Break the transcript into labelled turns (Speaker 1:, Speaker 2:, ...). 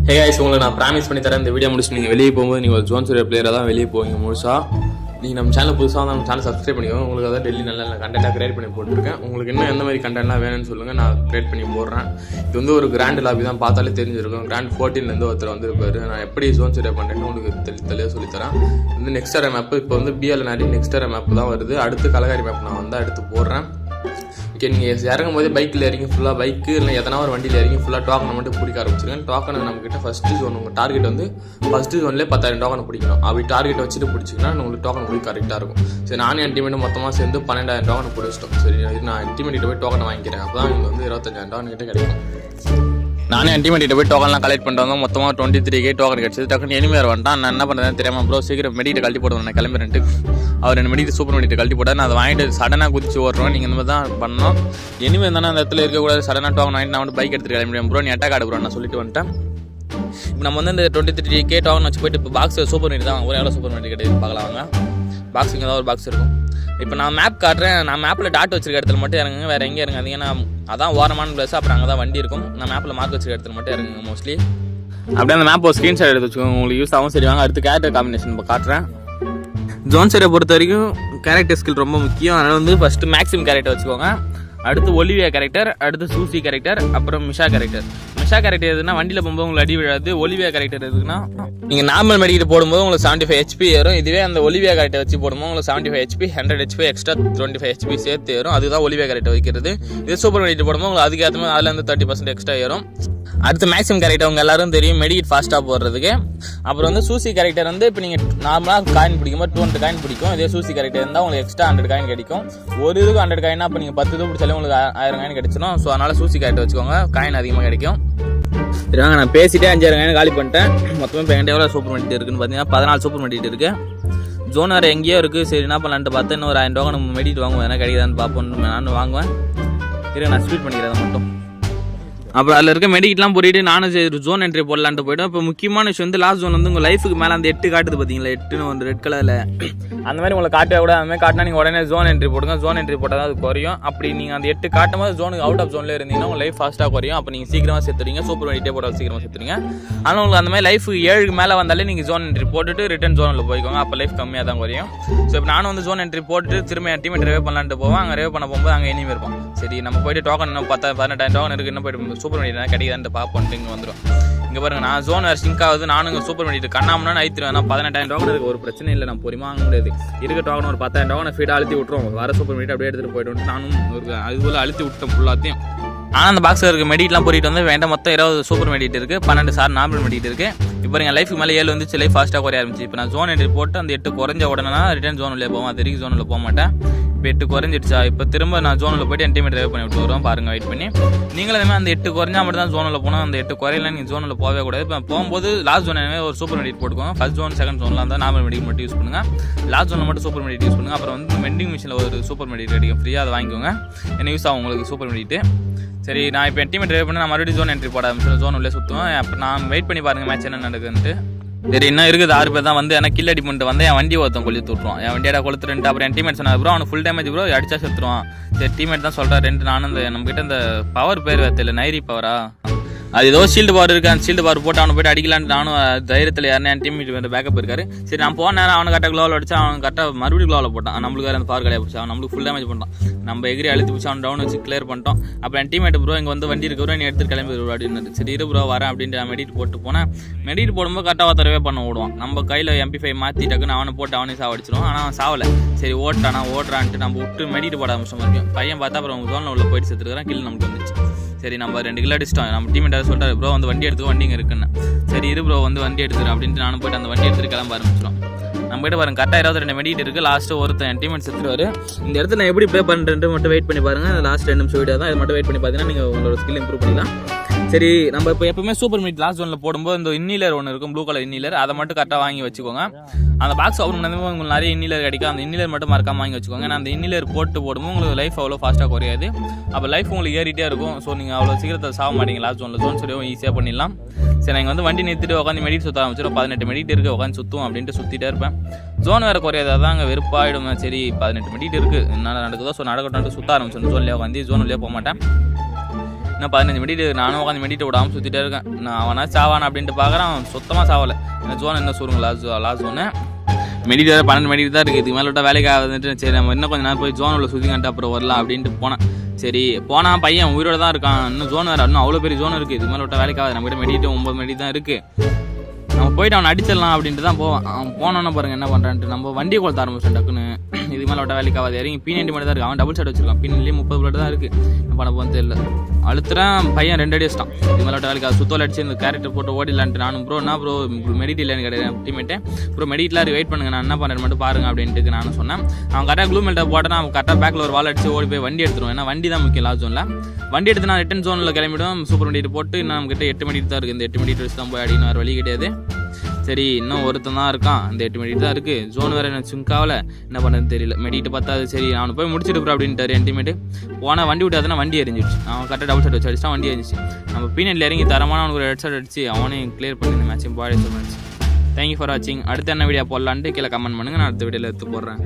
Speaker 1: ஹே guys உங்களுக்கு நான் promise பண்ணி தரேன் இந்த வீடியோ முடிச்சு நீங்கள் வெளியே போகும்போது நீங்கள் ஒரு ஜோன் சூர்யா பிளேயராக தான் வெளியே போவீங்க முழுசாக. நீங்கள் நம்ம சேனல் புதுசாக வந்து நம்ம சேனல் சப்ஸ்கிரைப் பண்ணிக்கோங்க. உங்களுக்கு அதான் டெய்லி நல்ல நல்ல கண்டென்ட்டாக கிரியேட் பண்ணி போட்டுருக்கேன். உங்களுக்கு இன்னும் எந்த மாதிரி கண்டென்ட்லாம் வேணும்னு சொல்லுங்கள், நான் கிரியேட் பண்ணி போடுறேன். இது வந்து ஒரு கிராண்ட் லாபி தான், பார்த்தாலே தெரிஞ்சிருக்கும். கிராண்ட் 14 ஒருத்தர் வந்துருப்பாரு. நான் எப்படி ஜோன் சூர்யா பண்ணுறேன்னு உங்களுக்கு தெளிவாக சொல்லித்தரேன். வந்து நெக்ஸ்ட் வர மேப்பு இப்போ வந்து பிஎல் நிறைய நெக்ஸ்ட் வர மேப்பு தான் வருது. அடுத்து கலகாரி மேப் நான் வந்து எடுத்து போடுறேன். ஓகே, நீங்கள் இறங்கும் போது பைக்கில் இறங்கி ஃபுல்லாக பைக்கு இல்லை எதனா ஒரு வண்டியில் இறங்கி ஃபுல்லாக டோக்கனை மட்டும் பிடிக்க ஆரம்பிச்சிருக்கேன். டோக்கனை நம்மக்கிட்ட ஃபஸ்ட்டு ஜோன் உங்கள் டார்கெட் வந்து ஃபஸ்ட்டு ஜோன்லேயே 10,000 டோக்கனை பிடிக்கணும். அப்படி டார்கெட் வச்சுட்டு பிடிச்சிங்கன்னா உங்களுக்கு டோக்கன் பிடிக்க கரெக்டாக இருக்கும். சரி, நானும் என் டீமேட்டும் மொத்தமாக சேர்ந்து 12,000 டோக்கனை பிடிச்சிட்டோம். சரி, நான் என் டீமேட்டில் போய் டோக்கனை வாங்கிக்கிறேன். அப்போ தான் இங்கே வந்து 25,000 டோக்கன் கிட்ட கிடைக்கும். நானே என் டீமேட்டில் போய் டோக்கன்லாம் கலெக்ட் பண்ணிட்டு வந்தோம். மொத்தமாக 23K டோக்கன் கிடச்சிது. டக்குன்னு எனிமே வந்துட்டான். நான் என்ன பண்ணுறேன்னு தெரியாமல் ப்ரோ சீக்கிரம் மெடிக்கிட்ட கழட்டி போடுவேன் நான் கிளம்புறேன்ட்டு. அவர் ரெண்டு மெடிக்கிட்டு சூப்பர் மெடிக்கிட்ட கழட்டி போட்டார். நான் அதை வாங்கிட்டு சடனாக குதிச்சு ஓடுறோம். நீங்கள் இந்த மாதிரி தான் பண்ணணும். இனிமேல் தானே அந்த இடத்துல இருக்கக்கூடாது. சடனாக டோக்கன் வாங்கிட்டு நான் வந்து பைக் எடுத்துகிட்டு கிளம்பிடுவேன். ப்ரோ நீ அட்டாக் ஆடு ப்ரோ நான் சொல்லிட்டு வந்துட்டேன். இப்போ நம்ம வந்து இந்த 23K டோக்கன் வச்சு போயிட்டு இப்போ பாக்ஸ் சூப்பர் மெடி தான் ஒரு எவ்வளோ சூப்பர் மெடி கிடையாது பார்க்கலாம். வாங்க, பாக்ஸிங் ஏதாவது ஒரு பாக்ஸ் இருக்கும். இப்போ நான் மேப் காட்டுறேன். நான் மேப்பில் டாட் வச்சிருக்க இடத்துல மட்டும் இறங்குங்க, வேறு எங்கே இறங்காதீங்க. நான் அதான் ஓரமான பிளேஸ், அப்புறம் அங்கே தான் வண்டி இருக்கும். நான் மேப்பில் மார்க் வச்சிருக்க இடத்துல மட்டும் இறங்குங்க மோஸ்ட்லி. அப்படியே அந்த மேப் ஒரு ஸ்க்ரீன்ஷாட் எடுத்து வச்சுக்கோங்க, உங்களுக்கு யூஸ் ஆகும். சரி வாங்க, அடுத்து கேரக்டர் காம்பினேஷன் இப்போ காட்டுறேன். ஜோன் சைடை பொறுத்த வரைக்கும் கேரக்டர் ஸ்கில் ரொம்ப முக்கியம். அதனால் வந்து ஃபஸ்ட்டு மேக்ஸிமம் கேரக்டர் வச்சுக்கோங்க. அடுத்து ஒலிவியா கேரக்டர், அடுத்து சூசி கேரக்டர், அப்புறம் மிஷா கேரக்டர். மிஷா கேரக்டர் எதுனா வண்டியில் போகும்போது உங்களுக்கு அடி விழாது. ஒலிவியா கேரக்டர் எதுக்குன்னா நீங்கள் நார்மல் மெடிக்கிட்டு போடும்போது உங்களுக்கு 75 HP ஏறும். இதுவே அந்த ஒலிவியா கேரக்டர் வச்சு போடும்போது உங்களுக்கு 75 HP 100 HP எக்ஸ்ட்ரா 25 HP சேர்த்து ஏறும். அதுதான் ஒலிவியா கேரக்டர் வைக்கிறது. இது சூப்பர் மெடிக்கிட்டு போடும்போது உங்களுக்கு அதுக்கு ஏற்ற மாதிரி அதுலேருந்து 30% எக்ஸ்ட்ரா ஏறும். அடுத்து மேக்ஸிமம் கேரக்டர் உங்கள் எல்லாரும் தெரியும், மெடிக்கிட் ஃபாஸ்ட்டாக போடுறதுக்கு. அப்புறம் வந்து சூசி கேரக்டர் வந்து இப்போ நீங்கள் நார்மலாக காயின் பிடிக்கும்போது 200 காயின் பிடிக்கும். இதே சூசி கேரக்டர் இருந்தால் உங்களுக்கு எக்ஸ்ட்ரா 100 காயின் கிடைக்கும். ஒரு இதுக்கு 100 காயினா அப்போ நீங்கள் 10 இது பிடிச்சாலே உங்களுக்கு 1000 காயின் கிடைச்சிடும். ஸோ அதனால் சூசி கேரக்டர் வச்சுக்கோங்க, காயின் அதிகமாக கிடைக்கும். சரி வாங்க, நான் பேசிட்டே 5000 காயின் காலி பண்ணிட்டேன். மொத்தமாக இப்போ என்கிட்ட எவ்வளோ சூப்பர் மெடிக்கிட் இருக்குன்னு பார்த்தீங்கன்னா 14 சூப்பர் மெடிக்கிட் இருக்குது. ஜோன் வேறு எங்கேயோ இருக்குது. சரி என்ன பண்ணலான்ட்டு பார்த்தா இன்னும் ஒரு 1000 டோக்கன் நம்ம மெடிக்கிட் வாங்குவோம். என்ன கிடைக்குதான்னு பார்ப்போம். நான் வாங்குவேன். சரி நான் ஸ்பீட் பண்ணிக்கிறேன் மட்டும். அப்புறம் அதில் இருக்க மெடிக்கிட்லாம் போயிட்டு நானும் சரி ஜோன் என்ட்ரி போடலான்ட்டு போய்டும். இப்போ முக்கியமான விஷயம் வந்து லாஸ்ட் ஜோன் வந்து உங்கள் லைஃபுக்கு மேலே அந்த 8 காட்டுது பார்த்தீங்களா, 8ன்னு வந்து ரெட் கலரில் அந்த மாதிரி உங்களை காட்டவே கூட. அந்த மாதிரி காட்டினா நீங்கள் உடனே ஜோன் என்ட்ரி போடுங்க. ஜோன் என்ட்ரி போட்டால் தான் அது குறையும். அப்படி நீங்கள் அந்த 8 காட்டும் போது ஜோனுக்கு அவுட் ஆஃப் ஜோனில் இருந்தீங்கன்னா உங்கள் லைஃப் ஃபாஸ்ட்டாக குறையும். அப்போ நீங்கள் சீக்கிரமாக சேர்த்துறீங்க. சூப்பர் மெடிக்கிட்டே போட்டால் சீக்கிரமாக சேர்த்துறீங்க. ஆனால் உங்களுக்கு அந்த மாதிரி லைஃப் 7க்கு மேலே வந்தாலே நீங்கள் ஜோன் என்ட்ரி போட்டுட்டு ரிட்டன் ஜோனில் போய்க்கோங்க. அப்போ லைஃப் கம்மியாக தான் குறையும். ஸோ இப்போ நானும் வந்து ஜோன் என்ட்ரி போட்டுட்டு திரும்ப என் டீம் ரிவே பண்ணலான்ட்டு போவேன். அங்கே ரிவே பண்ண போகும்போது அங்கே இனிமே இருப்போம். சரி நம்ம போய்ட்டு டோக்கன் இன்னும் 18,000 டோக்கன் இருக்குது, இன்னும் போய்ட்டு சூப்பர் மெடிக்கிட் கிடைக்குதான்னு பார்ப்போன்ட்டு இங்கே வந்துடும். இங்கே பாருங்க, நான் ஜோன் வேறு ஸ்டிங்க் ஆகுது. நானும் இங்கே சூப்பர் மெடிக்கிட் கண்ணாமனா ஐத்துருவேன். நான் 18,000 டோக்கன் இருக்குது, ஒரு பிரச்சனை இல்லை. நான் பொறுமையாக வாங்க முடியாது. இருக்க டோக்கன் ஒரு 10,000 டோக்கன் ஃபீடாக அழுத்தி விட்டுருவோம். வர சூப்பர் மெடிக்கிட் அப்படியே எடுத்துகிட்டு போய்ட்டு நானும் ஒரு அதுபோல் அழுத்தி விட்டேன் ஃபுல்லாத்தையும். ஆனால் அந்த பாக்ஸில் இருக்க மெடிக்கிட்லாம் போயிட்டு வந்து வேண்டாம். மொத்தம் 20 சூப்பர் மெடிக்கிட் இருக்குது, 12 நார்மல் மெடிக்கிட் இருக்குது. இப்போ எங்கள் லைஃபுக்கு மேலே 7 வந்துச்சு, லைஃப் ஃபாஸ்ட்டாக குறைய ஆரம்பிச்சு. இப்போ நான் ஜோன் என்ட்ரி போட்டு அந்த 8 குறைஞ்ச உடனே ரிட்டர்ன் ஜோனில் போவோம். அது வரைக்கும் ஜோனில் போக மாட்டேன். இப்போ 8 குறைஞ்சிடுச்சா, இப்போ திரும்ப நான் ஜோனில் போய்ட்டு என் டீம் ட்ரைவ் பண்ணி விட்டு வருவோம். பாருங்கள், வெயிட் பண்ணி நீங்களும் அதே மாதிரி அந்த 8 குறைஞ்சா மட்டும் தான் ஜோனில் போகணும். அந்த 8 குறையலாம் நீங்கள் ஜோனில் போகவே கூடாது. இப்போ போகும்போது லாஸ்ட் ஜோன் ஒரு சூப்பர் மெடிக்கிட் போட்டுக்கோங்க. ஃபஸ்ட் ஜோன் செகண்ட் ஜோனில் இருந்தால் நார்மல் மெடிக்கிட் மட்டும் யூஸ் பண்ணுங்கள். லாஸ்ட் ஜோனில் மட்டும் சூப்பர் மெடிக்கிட் யூஸ் பண்ணுங்கள். அப்புறம் வந்து வெண்டிங் மிஷினில் ஒரு சூப்பர் மெடிக்கிட் கிடைக்கும் ஃப்ரீயாக, அதை வாங்கிக்கோங்க. என்ன யூஸ் ஆகும் உங்களுக்கு சூப்பர் மெடிக்கிட்டு. சரி நான் இப்போ என் டீம் ட்ரைவ் பண்ணி நான் மறுபடியும் ஜோன் என்ட்ரி போட ஆரம்பிச்சு ஜோன் உள்ளே சுற்றுவேன். அப்போ நான் வெயிட் பண்ணி பாருங்கள் மேட்ச் என்ன நடக்குதுன்ட்டு. சரி இன்னும் இருக்குது 6 பேர் தான். வந்து எனக்கு கில் அடி பண்ணிட்டு வந்து என் வண்டி ஒருத்தன் கொளுத்து விட்ருவான். என் வண்டியோட கொளுத்துட்டு அப்புறம் என் டீமேட் சொன்னார் ப்ரோ அவனுக்கு ஃபுல் டேமேஜ் ப்ரோ அடிச்சா செத்துருவான். சரி டீமேட் தான் சொல்கிறேன். நானும் இந்த நம்மகிட்ட இந்த பவர் பேர் தெரியல, நைரி பவரா அது ஏதோ ஷீல்டு பவர் இருக்குது. அந்த ஷீல்டு பவர் போட்டு அவனை போய்ட்டு அடிக்கலான்னு நானும் தைரியத்தில் யாருன்னா என் டீம் வந்து பேக்கப் இருக்காரு. சரி நான் போன நேரம் அவனை கரெக்டாக க்ளோவில் அடிச்சு அவன் கரெக்டாக மறுபடியும் க்ளோவில் போட்டான். நம்மளுக்கு வேறு அந்த பவர் கிடையாது பிடிச்சி அவன் நம்மளுக்கு ஃபுல் டேமேஜ் பண்ணிட்டான். நம்ம எகிரி அழுத்தி பிடிச்சி அவன் டவுன் வச்சு கிளியர் பண்ணிட்டோம். அப்புறம் என் டீமேட் ப்ரோ இங்கே வந்து வண்டி இருக்கிற நீ எடுத்து கிளம்பி அப்படின்னு. சரி இரு ப்ரோ வரேன் அப்படின்ட்டு நான் மெடிக்கிட் போட்டு போனேன். மெடிக்கிட் போடும்போது கரெக்டாக ஒருத்தரவே பண்ண விடுவான். நம்ம கையில் MP5 மாற்றி டக்குன்னு அவனை போட்டு அவனே சாவடிச்சிடுவான். ஆனால் அவன் சாவலை. சரி ஓட்டுறான்ட்டு நம்ம விட்டு மெடிக்கிட் போட ஆரம்பிச்சோம். வரைக்கும் பையன் பார்த்தா அப்புறம் ஜோனில் உள்ள போயிட்டு செத்துருக்கிறேன். கில் நமக்கு வந்துச்சு. சரி நம்ம 2 கிலோ அடிச்சிட்டோம். நம்ம டீமேட் சொல்லிட்டாரு ப்ரோ வந்து வண்டி எடுத்துக்கோ, வண்டி இங்கே இருக்குன்னு. சரி இரு ப்ரோ வந்து வண்டி எடுத்துக்கிறேன் அப்படின்ட்டு நானும் போய்ட்டு அந்த வண்டி எடுத்துகிட்டு கிளம்ப ஆரம்பிச்சிடும். நம்ம கிட்ட பாருங்க கரெக்டாக 22 மெடிக்கிட் இருக்குது. லாஸ்ட்டு ஒருத்தன் என் டீமேட் செத்துருவார். இந்த இடத்துல நான் எப்படி ப்ளே பண்ணுறேன்ட்டு மட்டும் வெயிட் பண்ணி பாருங்கள். லாஸ்ட் 2 நிமிஷம் வீடியோ தான், இது மட்டும் வெயிட் பண்ணி பார்த்தீங்கன்னா நீங்கள் உங்களோட ஸ்கில் இம்ப்ரூவ் பண்ணிக்கலாம். சரி நம்ம இப்போ எப்பவுமே சூப்பர் மெடிக்கிட் லாஸ்ட் ஜோனில் போடும்போது இந்த இன்னீலர் ஒன்று இருக்கும், ப்ளூ கலர் இன்னீலர். அதை மட்டும் கரெக்டாக வாங்கி வச்சுக்கோங்க. அந்த பாக்ஸ் ஓப்பன் பண்ணும்போது உங்களுக்கு நிறைய இன்னீலர் கிடைக்கும். அந்த இன்னீலர் மட்டும் மறக்காம வாங்கி வச்சுக்கோங்க. நான் அந்த இன்னீலர் போடும்போது உங்களுக்கு லைஃப் அவ்வளோ ஃபாஸ்ட்டாக குறையாது. அப்போ லைஃப் உங்களுக்கு ஏறிட்டே இருக்கும். ஸோ நீங்கள் அவ்வளோ சீக்கிரத்தில் சாக மாட்டீங்க லாஸ்ட் ஜோனில். ஜோன் சரியாக ஈஸியாக பண்ணிடலாம். சரி நான் வந்து வண்டி நிறுத்திட்டு உட்காந்து மெடிக்கிட் சுற்ற ஆரம்பிச்சிடும். 18 மெடிக்கிட் இருக்குது, உட்காந்து சுற்றுவோம் அப்படின்ட்டு சுற்றிட்டே இருப்பேன். ஜோன் வேறு குறையாது, அதான் அங்கே வெறுப்பாயிடும். சரி 18 மெடிக்கிட் இருக்குது, என்ன நடக்குதோ ஸோ நடக்கட்டும் சுற்ற ஆரம்பிச்சிடும். ஜோன்லேயே உட்காந்து ஜோன்லேயே போக மாட்டேன்.
Speaker 2: இன்னும் 15 மெடிட்டு நானும் உட்காந்து மெடிட்டு விடாமல் சுற்றிட்டே இருக்கேன். நான் அவனா சாவானா அப்படின்ட்டு பார்க்குறேன், அவன் சுத்தமாக சாவலை. இந்த ஜோன் என்ன சொல்லுங்க, லாஸ்ட் ஜோனு மெடிட்டு வேறு 12 மெடிட்டு தான் இருக்குது. இதுக்கு மேலே விட்டால் வேலைக்கு ஆகுதுன்ட்டு சரி நம்ம இன்னும் கொஞ்சம் நேரம் போய் ஜோன் உள்ள சுற்றி கண்டு அப்புறம் வரலாம் அப்படின்ட்டு போனேன். சரி போனால் பையன் உயிரோடு தான் இருக்கான். இன்னும் ஜோன் வேறு இன்னும் அவ்வளோ பெரிய ஜோன் இருக்குது. இதுக்கு மேலே விட்டால் வேலைக்கு ஆகுது. நம்மகிட்ட மெடிட்டு 9 மெடி தான் இருக்குது. நம்ம போய்ட்டு அவனை அடிச்சிடலாம் அப்படின்ட்டு தான் போவான். அவன் போனோன்னு பாருங்கள் என்ன பண்ணுறான்ட்டு நம்ம வண்டியை கொளுத்த ஆரம்பிச்சோம் டக்குன்னு. இதுக்கு மேலே விட்ட வேலைக்கு ஆகாது. இறங்கி P90 மட்டும் தான் இருக்குது. அவன் டபுள் ஷாட் வச்சிருக்கான். P90 30 புல்லட் தான் இருக்குது. என்ன பண்ண போகிறது தெரியல. அழுத்துறேன் பையன் 2 அடி வச்சிட்டான். இதுக்கு மேலே விட்ட வேலைக்கு ஆகுது. சுத்தோல் அடிச்சு இந்த கேரக்டர் போட்டு ஓடிடலான்ட்டு நானும் ப்ரோ என்ன ப்ரோ மெடிட் இல்லைன்னு கிடையாது டீமேட்டு ப்ரோ மெடிட்லாம் வெயிட் பண்ணுங்க நான் என்ன பண்ணுறேன் மட்டும் பாருங்க அப்படின்ட்டு நானும் சொன்னேன். அவன் கரெக்டாக க்ளூ மெல்ட்டை போட்டேன்னா அவன் கரெக்டாக பேக்கில் ஒரு வால் அடிச்சு ஓடி போய் வண்டி எடுத்துருவோம். ஏன்னா வண்டி தான் முக்கியம் லாஸ்ட் ஜோனில். வண்டி எடுத்து நான் ரிட்டன் ஜோனில் கிளம்பிவிடும். சூப்பர் மெடிட் போட்டு இன்னும் நம்மகிட்ட 8 மெடிட் தான் இருக்குது. இந்த 8 மெடிட் வச்சு தான் போய் அடிக்கணும், வேறு வழி கிடையாது. சரி இன்னும் ஒருத்தன் தான் இருக்கான். இந்த 8 மெடிட் தான் இருக்குது. ஜோன் வேறு என்ன சிங்காவில் என்ன பண்ணுறதுன்னு தெரியல. மெடிட்டு பார்த்தாது. சரி நான் போய் முடிச்சுட்டு போகிறேன் அப்படின்ட்டு என்டிமேட்டு போனால் வண்டி விட்டாதுன்னா வண்டி எரிஞ்சிடுச்சு. அவன் கரெக்டாக டபுள் ஷாட் வச்சு அடிச்சா வண்டி எரிஞ்சிச்சு. நம்ம P90 இறங்கி தரமான அவனுக்கு ஒரு ஹெட் ஷாட் அடிச்சு அவனையும் கிளியர் பண்ணி இந்த மேட்சையும் பாடி சொல்லிச்சு. தேங்க்யூ ஃபார் வாட்சிங். அடுத்து என்ன வீடியோ போடலான்ட்டு கீழே கமெண்ட் பண்ணுங்கள். நான் அடுத்த வீடியோவில் எடுத்து போடுறேன்.